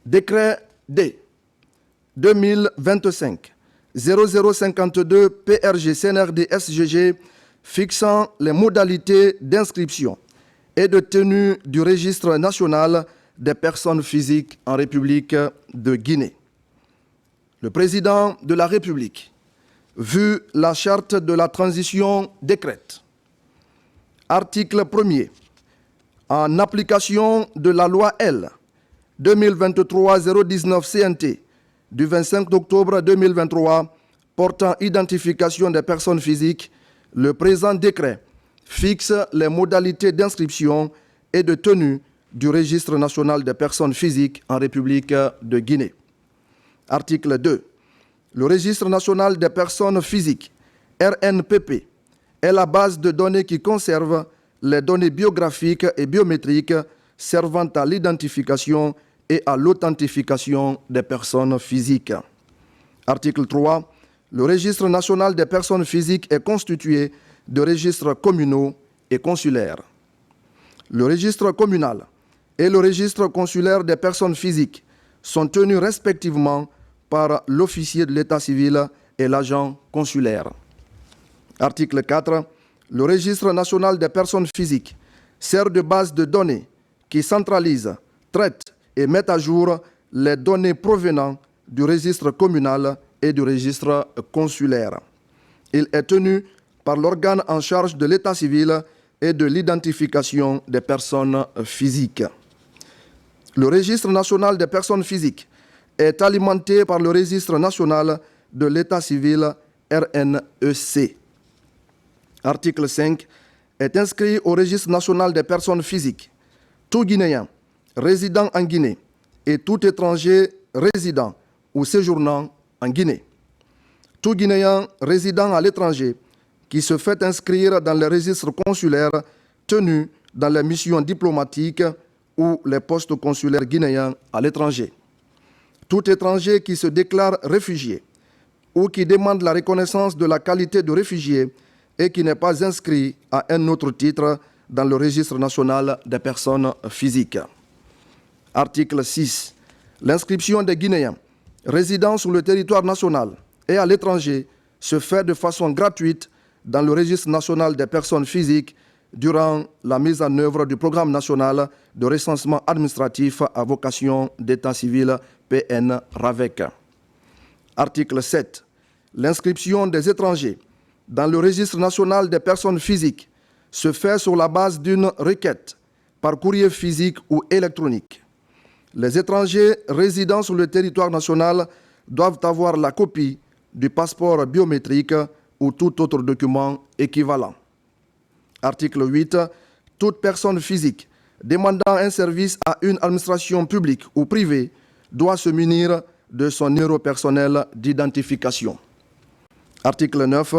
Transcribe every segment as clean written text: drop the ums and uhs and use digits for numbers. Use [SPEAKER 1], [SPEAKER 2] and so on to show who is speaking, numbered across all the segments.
[SPEAKER 1] Décret D 2025-0052 PRG CNRD SGG fixant les modalités d'inscription et de tenue du registre national des personnes physiques en République de Guinée. Le président de la République, vu la charte de la transition décrète. Article 1er. En application de la loi L 2023-019 CNT du 25 octobre 2023 portant identification des personnes physiques, le présent décret fixe les modalités d'inscription et de tenue du registre national des personnes physiques en République de Guinée. Article 2. Le registre national des personnes physiques, RNPP, est la base de données qui conserve les données biographiques et biométriques servant à l'identification et à l'authentification des personnes physiques. Article 3. Le registre national des personnes physiques est constitué de registres communaux et consulaires. Le registre communal et le registre consulaire des personnes physiques sont tenus respectivement par l'officier de l'état civil et l'agent consulaire. Article 4. Le registre national des personnes physiques sert de base de données qui centralise, traite et met à jour les données provenant du registre communal et du registre consulaire. Il est tenu par l'organe en charge de l'état civil et de l'identification des personnes physiques. Le registre national des personnes physiques est alimenté par le registre national de l'état civil RNEC. Article 5. Est inscrit au registre national des personnes physiques tout Guinéen résidant en Guinée et tout étranger résidant ou séjournant en Guinée. Tout Guinéen résidant à l'étranger qui se fait inscrire dans les registres consulaires tenus dans les missions diplomatiques ou les postes consulaires guinéens à l'étranger. Tout étranger qui se déclare réfugié ou qui demande la reconnaissance de la qualité de réfugié et qui n'est pas inscrit à un autre titre dans le registre national des personnes physiques. Article 6. L'inscription des Guinéens résidant sur le territoire national et à l'étranger se fait de façon gratuite dans le registre national des personnes physiques durant la mise en œuvre du programme national de recensement administratif à vocation d'état civil PN-RAVEC. Article 7. L'inscription des étrangers dans le registre national des personnes physiques se fait sur la base d'une requête par courrier physique ou électronique. Les étrangers résidant sur le territoire national doivent avoir la copie du passeport biométrique ou tout autre document équivalent. Article 8. Toute personne physique demandant un service à une administration publique ou privée doit se munir de son numéro personnel d'identification. Article 9.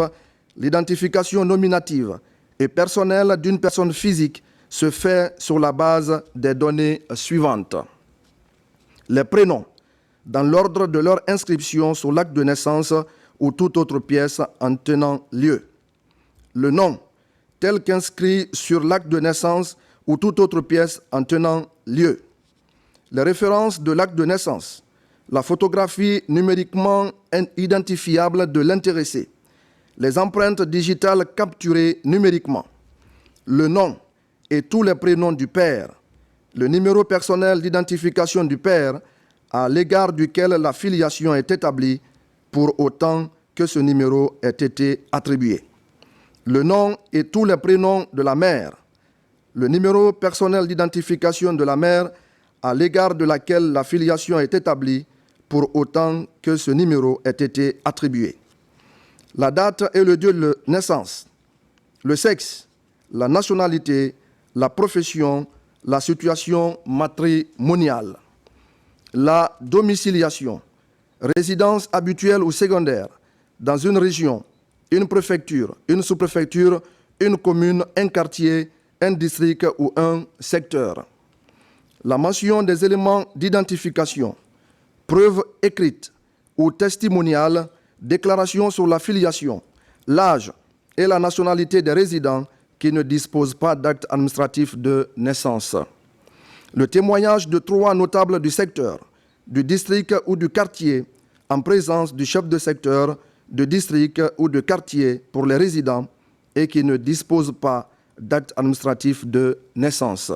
[SPEAKER 1] L'identification nominative et personnelle d'une personne physique se fait sur la base des données suivantes. Les prénoms, dans l'ordre de leur inscription sur l'acte de naissance ou toute autre pièce en tenant lieu. Le nom, tel qu'inscrit sur l'acte de naissance ou toute autre pièce en tenant lieu. Les références de l'acte de naissance, la photographie numériquement identifiable de l'intéressé, les empreintes digitales capturées numériquement, le nom et tous les prénoms du père, le numéro personnel d'identification du père à l'égard duquel la filiation est établie pour autant que ce numéro ait été attribué, le nom et tous les prénoms de la mère, le numéro personnel d'identification de la mère à l'égard de laquelle la filiation est établie pour autant que ce numéro ait été attribué, la date et le lieu de naissance, le sexe, la nationalité, la profession, la situation matrimoniale, la domiciliation, résidence habituelle ou secondaire dans une région, une préfecture, une sous-préfecture, une commune, un quartier, un district ou un secteur. La mention des éléments d'identification, preuves écrites ou testimoniales, déclaration sur la filiation, l'âge et la nationalité des résidents qui ne disposent pas d'acte administratif de naissance. Le témoignage de 3 notables du secteur, du district ou du quartier en présence du chef de secteur, de district ou de quartier pour les résidents et qui ne disposent pas d'acte administratif de naissance.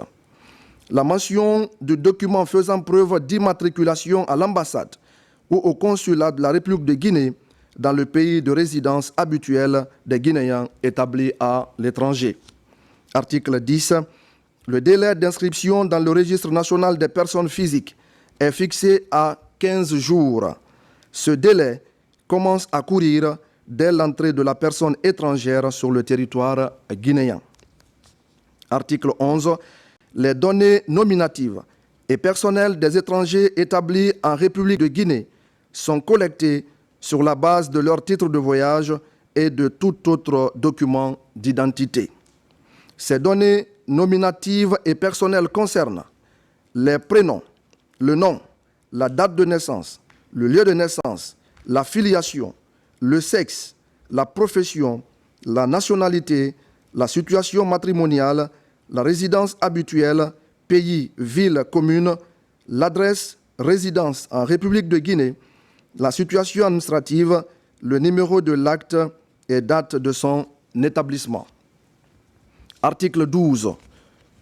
[SPEAKER 1] La mention du document faisant preuve d'immatriculation à l'ambassade ou au consulat de la République de Guinée dans le pays de résidence habituelle des Guinéens établis à l'étranger. Article 10. Le délai d'inscription dans le registre national des personnes physiques est fixé à 15 jours. Ce délai commence à courir dès l'entrée de la personne étrangère sur le territoire guinéen. Article 11. Les données nominatives et personnelles des étrangers établis en République de Guinée sont collectées sur la base de leur titre de voyage et de tout autre document d'identité. Ces données nominatives et personnelles concernent les prénoms, le nom, la date de naissance, le lieu de naissance, la filiation, le sexe, la profession, la nationalité, la situation matrimoniale, la résidence habituelle, pays, ville, commune, l'adresse, résidence en République de Guinée, la situation administrative, le numéro de l'acte et date de son établissement. Article 12.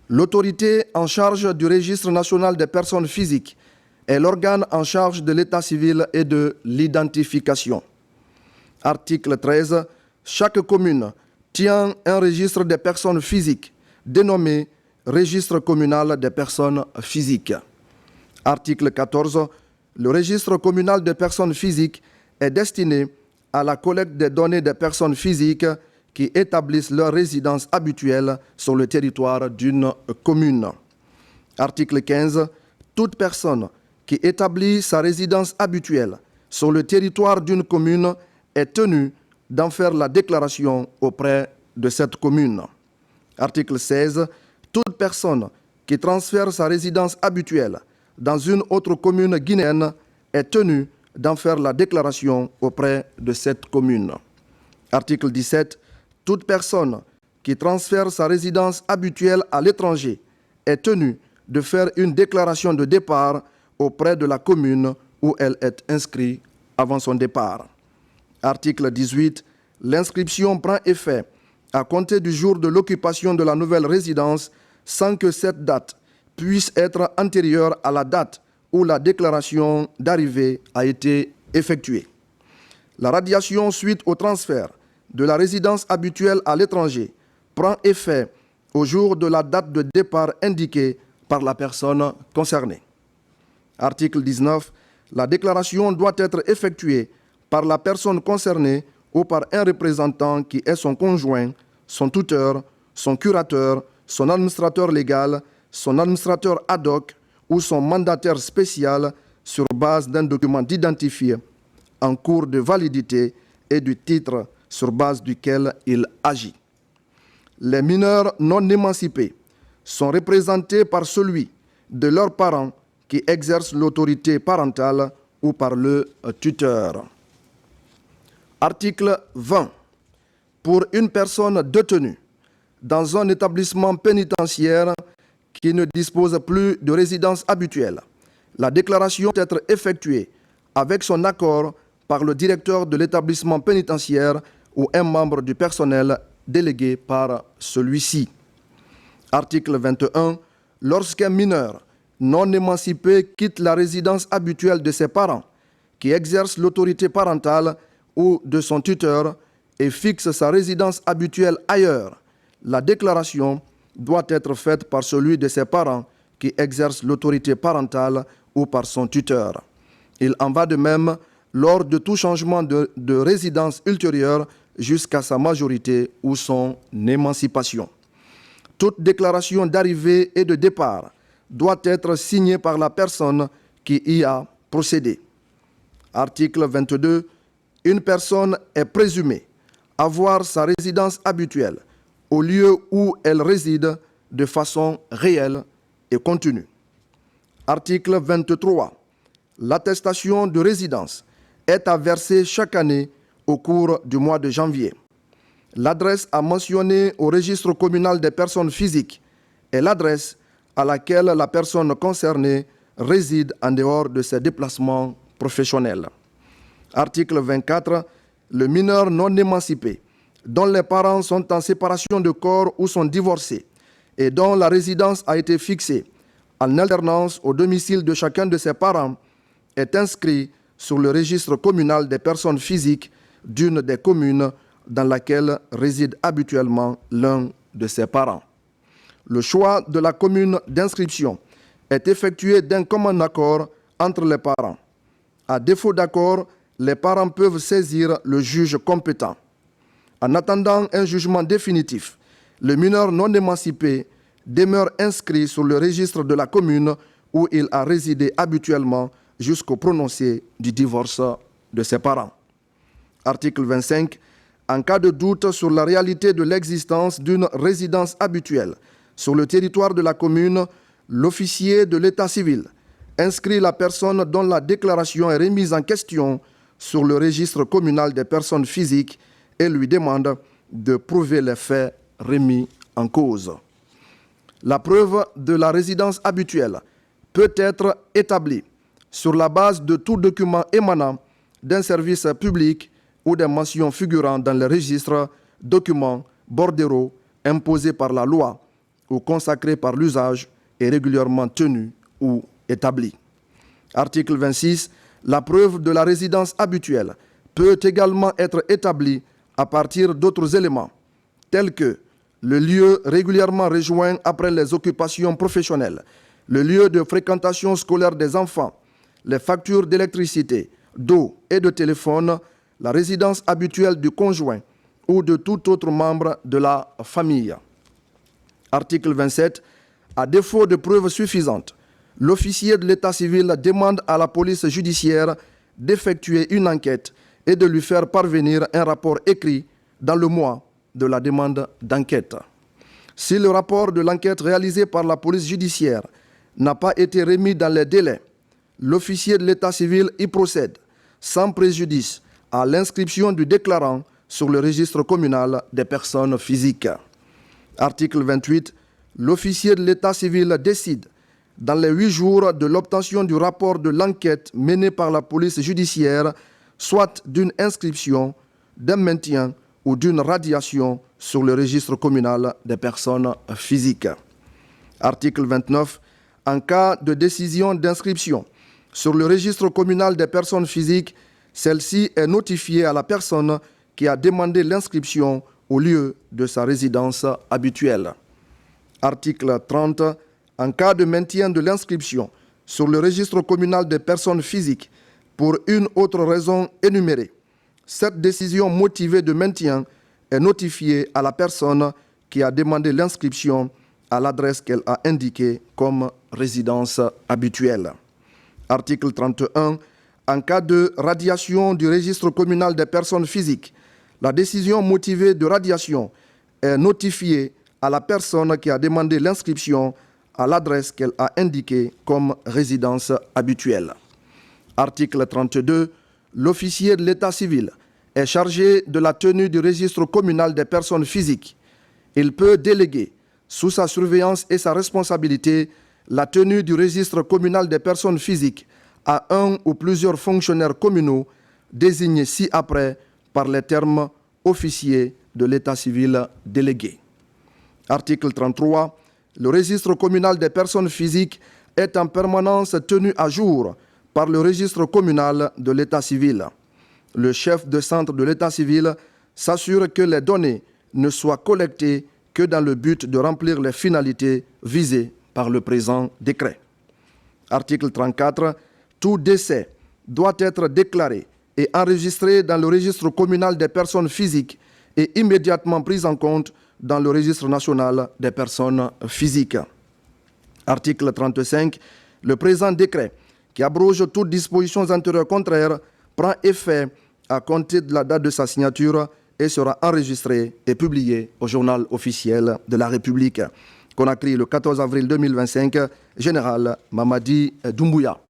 [SPEAKER 1] L'autorité en charge du registre national des personnes physiques est l'organe en charge de l'état civil et de l'identification. Article 13. Chaque commune tient un registre des personnes physiques dénommé Registre communal des personnes physiques. Article 14. Le registre communal des personnes physiques est destiné à la collecte des données des personnes physiques qui établissent leur résidence habituelle sur le territoire d'une commune. Article 15. Toute personne qui établit sa résidence habituelle sur le territoire d'une commune est tenue d'en faire la déclaration auprès de cette commune. Article 16. Toute personne qui transfère sa résidence habituelle dans une autre commune guinéenne est tenue d'en faire la déclaration auprès de cette commune. Article 17. Toute personne qui transfère sa résidence habituelle à l'étranger est tenue de faire une déclaration de départ auprès de la commune où elle est inscrite avant son départ. Article 18. L'inscription prend effet à compter du jour de l'occupation de la nouvelle résidence sans que cette date puisse être antérieure à la date où la déclaration d'arrivée a été effectuée. La radiation suite au transfert de la résidence habituelle à l'étranger prend effet au jour de la date de départ indiquée par la personne concernée. Article 19. La déclaration doit être effectuée par la personne concernée ou par un représentant qui est son conjoint, son tuteur, son curateur, son administrateur légal, son administrateur ad hoc ou son mandataire spécial sur base d'un document d'identifié en cours de validité et du titre sur base duquel il agit. Les mineurs non émancipés sont représentés par celui de leurs parents qui exerce l'autorité parentale ou par le tuteur. Article 20. Pour une personne détenue dans un établissement pénitentiaire qui ne dispose plus de résidence habituelle, la déclaration doit être effectuée avec son accord par le directeur de l'établissement pénitentiaire ou un membre du personnel délégué par celui-ci. Article 21. Lorsqu'un mineur non émancipé quitte la résidence habituelle de ses parents, qui exerce l'autorité parentale ou de son tuteur, et fixe sa résidence habituelle ailleurs, la déclaration doit être faite par celui de ses parents qui exerce l'autorité parentale ou par son tuteur. Il en va de même lors de tout changement de résidence ultérieure jusqu'à sa majorité ou son émancipation. Toute déclaration d'arrivée et de départ doit être signée par la personne qui y a procédé. Article 22. Une personne est présumée avoir sa résidence habituelle au lieu où elle réside de façon réelle et continue. Article 23. L'attestation de résidence est à verser chaque année au cours du mois de janvier. L'adresse à mentionner au registre communal des personnes physiques est l'adresse à laquelle la personne concernée réside en dehors de ses déplacements professionnels. Article 24. Le mineur non émancipé, dont les parents sont en séparation de corps ou sont divorcés, et dont la résidence a été fixée en alternance au domicile de chacun de ses parents, est inscrit sur le registre communal des personnes physiques d'une des communes dans laquelle réside habituellement l'un de ses parents. Le choix de la commune d'inscription est effectué d'un commun accord entre les parents. À défaut d'accord, les parents peuvent saisir le juge compétent. En attendant un jugement définitif, le mineur non émancipé demeure inscrit sur le registre de la commune où il a résidé habituellement jusqu'au prononcé du divorce de ses parents. Article 25. En cas de doute sur la réalité de l'existence d'une résidence habituelle sur le territoire de la commune, l'officier de l'état civil inscrit la personne dont la déclaration est remise en question sur le registre communal des personnes physiques et lui demande de prouver les faits remis en cause. La preuve de la résidence habituelle peut être établie sur la base de tout document émanant d'un service public ou des mentions figurant dans le registre documents bordereaux imposés par la loi ou consacrés par l'usage et régulièrement tenus ou établis. Article 26. La preuve de la résidence habituelle peut également être établie à partir d'autres éléments, tels que le lieu régulièrement rejoint après les occupations professionnelles, le lieu de fréquentation scolaire des enfants, les factures d'électricité, d'eau et de téléphone, la résidence habituelle du conjoint ou de tout autre membre de la famille. Article 27. À défaut de preuves suffisantes, l'officier de l'état civil demande à la police judiciaire d'effectuer une enquête et de lui faire parvenir un rapport écrit dans le mois de la demande d'enquête. Si le rapport de l'enquête réalisé par la police judiciaire n'a pas été remis dans les délais, l'officier de l'état civil y procède sans préjudice à l'inscription du déclarant sur le registre communal des personnes physiques. Article 28. L'officier de l'état civil décide, dans les 8 jours de l'obtention du rapport de l'enquête menée par la police judiciaire, soit d'une inscription, d'un maintien ou d'une radiation sur le registre communal des personnes physiques. Article 29. En cas de décision d'inscription sur le registre communal des personnes physiques, celle-ci est notifiée à la personne qui a demandé l'inscription au lieu de sa résidence habituelle. Article 30. En cas de maintien de l'inscription sur le registre communal des personnes physiques pour une autre raison énumérée, cette décision motivée de maintien est notifiée à la personne qui a demandé l'inscription à l'adresse qu'elle a indiquée comme résidence habituelle. Article 31. En cas de radiation du registre communal des personnes physiques, la décision motivée de radiation est notifiée à la personne qui a demandé l'inscription à l'adresse qu'elle a indiquée comme résidence habituelle. Article 32. L'officier de l'état civil est chargé de la tenue du registre communal des personnes physiques. Il peut déléguer, sous sa surveillance et sa responsabilité, la tenue du registre communal des personnes physiques à un ou plusieurs fonctionnaires communaux désignés ci-après par les termes officier de l'état civil délégué. Article 33. Le registre communal des personnes physiques est en permanence tenu à jour par le registre communal de l'état civil. Le chef de centre de l'état civil s'assure que les données ne soient collectées que dans le but de remplir les finalités visées par le présent décret. Article 34. Tout décès doit être déclaré et enregistré dans le registre communal des personnes physiques et immédiatement pris en compte dans le registre national des personnes physiques. Article 35. Le présent décret, qui abroge toutes dispositions antérieures contraires, prend effet à compter de la date de sa signature et sera enregistré et publié au journal officiel de la République. Conakry, le 14 avril 2025, Général Mamadi Doumbouya.